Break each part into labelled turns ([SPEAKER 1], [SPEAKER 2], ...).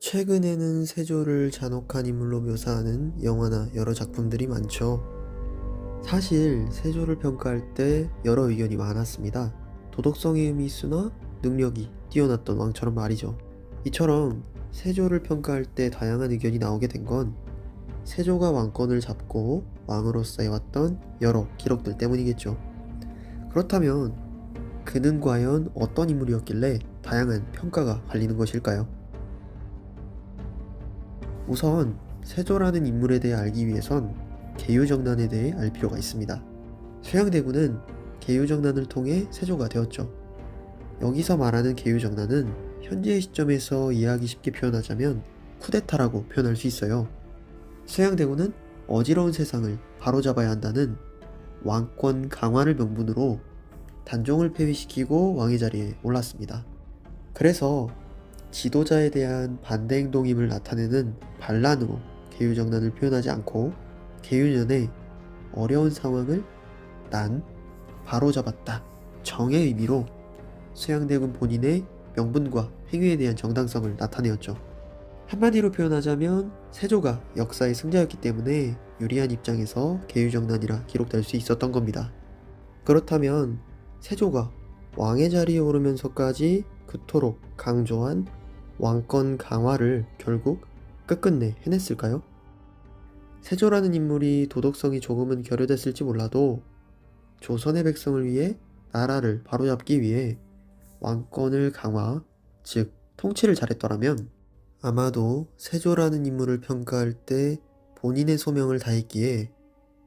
[SPEAKER 1] 최근에는 세조를 잔혹한 인물로 묘사하는 영화나 여러 작품들이 많죠. 사실 세조를 평가할 때 여러 의견이 많았습니다. 도덕성의 의미 있으나 능력이 뛰어났던 왕처럼 말이죠. 이처럼 세조를 평가할 때 다양한 의견이 나오게 된 건 세조가 왕권을 잡고 왕으로서 해왔던 여러 기록들 때문이겠죠. 그렇다면 그는 과연 어떤 인물이었길래 다양한 평가가 갈리는 것일까요? 우선 세조라는 인물에 대해 알기 위해선 계유정난에 대해 알 필요가 있습니다. 쇠양대군은 계유정난을 통해 세조가 되었죠. 여기서 말하는 계유정난은 현재의 시점에서 이해하기 쉽게 표현하자면 쿠데타라고 표현할 수 있어요. 쇠양대군은 어지러운 세상을 바로잡아야 한다는 왕권 강화를 명분으로 단종을 폐위시키고 왕의 자리에 올랐습니다. 그래서 지도자에 대한 반대 행동임을 나타내는 반란으로 계유정난을 표현하지 않고 계유년의 어려운 상황을 난 바로잡았다 정의 의미로 쇠양대군 본인의 명분과 행위에 대한 정당성을 나타내었죠. 한마디로 표현하자면 세조가 역사의 승자였기 때문에 유리한 입장에서 계유정난이라 기록될 수 있었던 겁니다. 그렇다면 세조가 왕의 자리에 오르면서까지 그토록 강조한 왕권 강화를 결국 끝끝내 해냈을까요? 세조라는 인물이 도덕성이 조금은 결여됐을지 몰라도 조선의 백성을 위해 나라를 바로잡기 위해 왕권을 강화, 즉 통치를 잘했더라면 아마도 세조라는 인물을 평가할 때 본인의 소명을 다했기에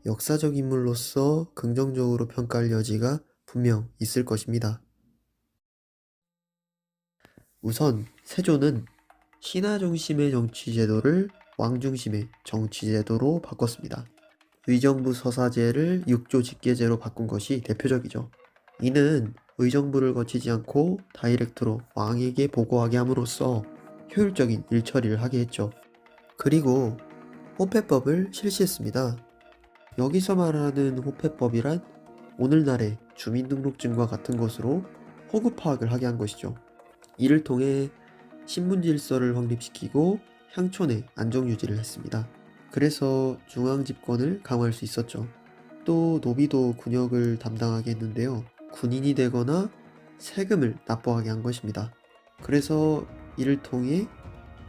[SPEAKER 1] 역사적 인물로서 긍정적으로 평가할 여지가 분명 있을 것입니다. 우선 세조는 신하 중심의 정치 제도를 왕 중심의 정치 제도로 바꿨습니다. 의정부 서사제를 육조 직계제로 바꾼 것이 대표적이죠. 이는 의정부를 거치지 않고 다이렉트로 왕에게 보고하게 함으로써 효율적인 일처리를 하게 했죠. 그리고 호패법을 실시했습니다. 여기서 말하는 호패법이란 오늘날의 주민등록증과 같은 것으로 호구 파악을 하게 한 것이죠. 이를 통해 신분질서를 확립시키고 향촌의 안정유지를 했습니다. 그래서 중앙집권을 강화할 수 있었죠. 또 노비도 군역을 담당하게 했는데요. 군인이 되거나 세금을 납부하게 한 것입니다. 그래서 이를 통해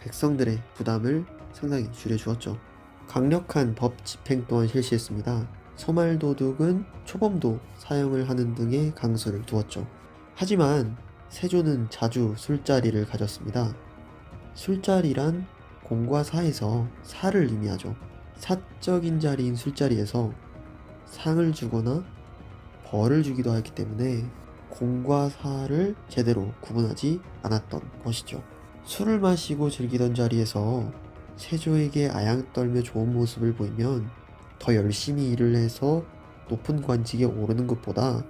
[SPEAKER 1] 백성들의 부담을 상당히 줄여주었죠. 강력한 법 집행 또한 실시했습니다. 소말도둑은 초범도 사형을 하는 등의 강수를 두었죠. 하지만 세조는 자주 술자리를 가졌습니다. 술자리란 공과 사에서 사를 의미하죠. 사적인 자리인 술자리에서 상을 주거나 벌을 주기도 하기 때문에 공과 사를 제대로 구분하지 않았던 것이죠. 술을 마시고 즐기던 자리에서 세조에게 아양 떨며 좋은 모습을 보이면 더 열심히 일을 해서 높은 관직에 오르는 것보다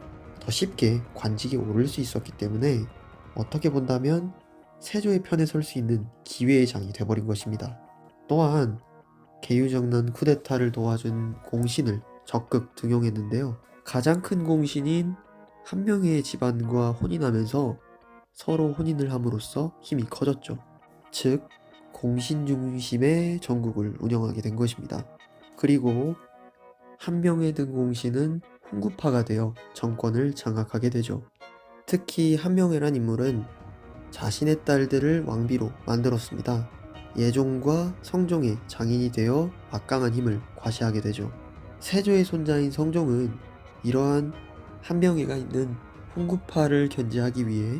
[SPEAKER 1] 더 쉽게 관직에 오를 수 있었기 때문에 어떻게 본다면 세조의 편에 설 수 있는 기회의 장이 돼버린 것입니다. 또한 계유정난 쿠데타를 도와준 공신을 적극 등용했는데요. 가장 큰 공신인 한 명의 집안과 혼인하면서 서로 혼인을 함으로써 힘이 커졌죠. 즉 공신 중심의 전국을 운영하게 된 것입니다. 그리고 한 명에 든 공신은 훈구파가 되어 정권을 장악하게 되죠. 특히 한명회란 인물은 자신의 딸들을 왕비로 만들었습니다. 예종과 성종의 장인이 되어 막강한 힘을 과시하게 되죠. 세조의 손자인 성종은 이러한 한명회가 있는 훈구파를 견제하기 위해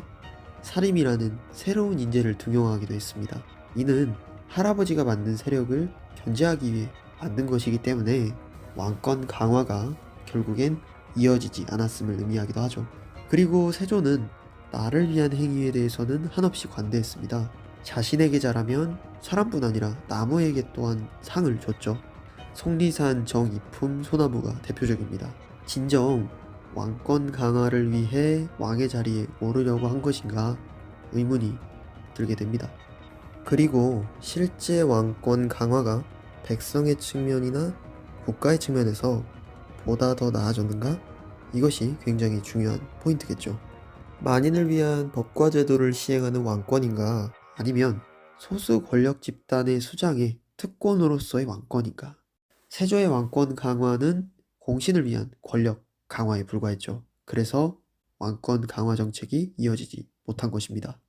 [SPEAKER 1] 사림이라는 새로운 인재를 등용하기도 했습니다. 이는 할아버지가 만든 세력을 견제하기 위해 만든 것이기 때문에 왕권 강화가 결국엔 이어지지 않았음을 의미하기도 하죠. 그리고 세조는 나를 위한 행위에 대해서는 한없이 관대했습니다. 자신에게 잘하면 사람뿐 아니라 나무에게 또한 상을 줬죠. 속리산 정이품 소나무가 대표적입니다. 진정 왕권 강화를 위해 왕의 자리에 오르려고 한 것인가 의문이 들게 됩니다. 그리고 실제 왕권 강화가 백성의 측면이나 국가의 측면에서 보다 더 나아졌는가? 이것이 굉장히 중요한 포인트겠죠. 만인을 위한 법과 제도를 시행하는 왕권인가? 아니면 소수 권력 집단의 수장의 특권으로서의 왕권인가? 세조의 왕권 강화는 공신을 위한 권력 강화에 불과했죠. 그래서 왕권 강화 정책이 이어지지 못한 것입니다.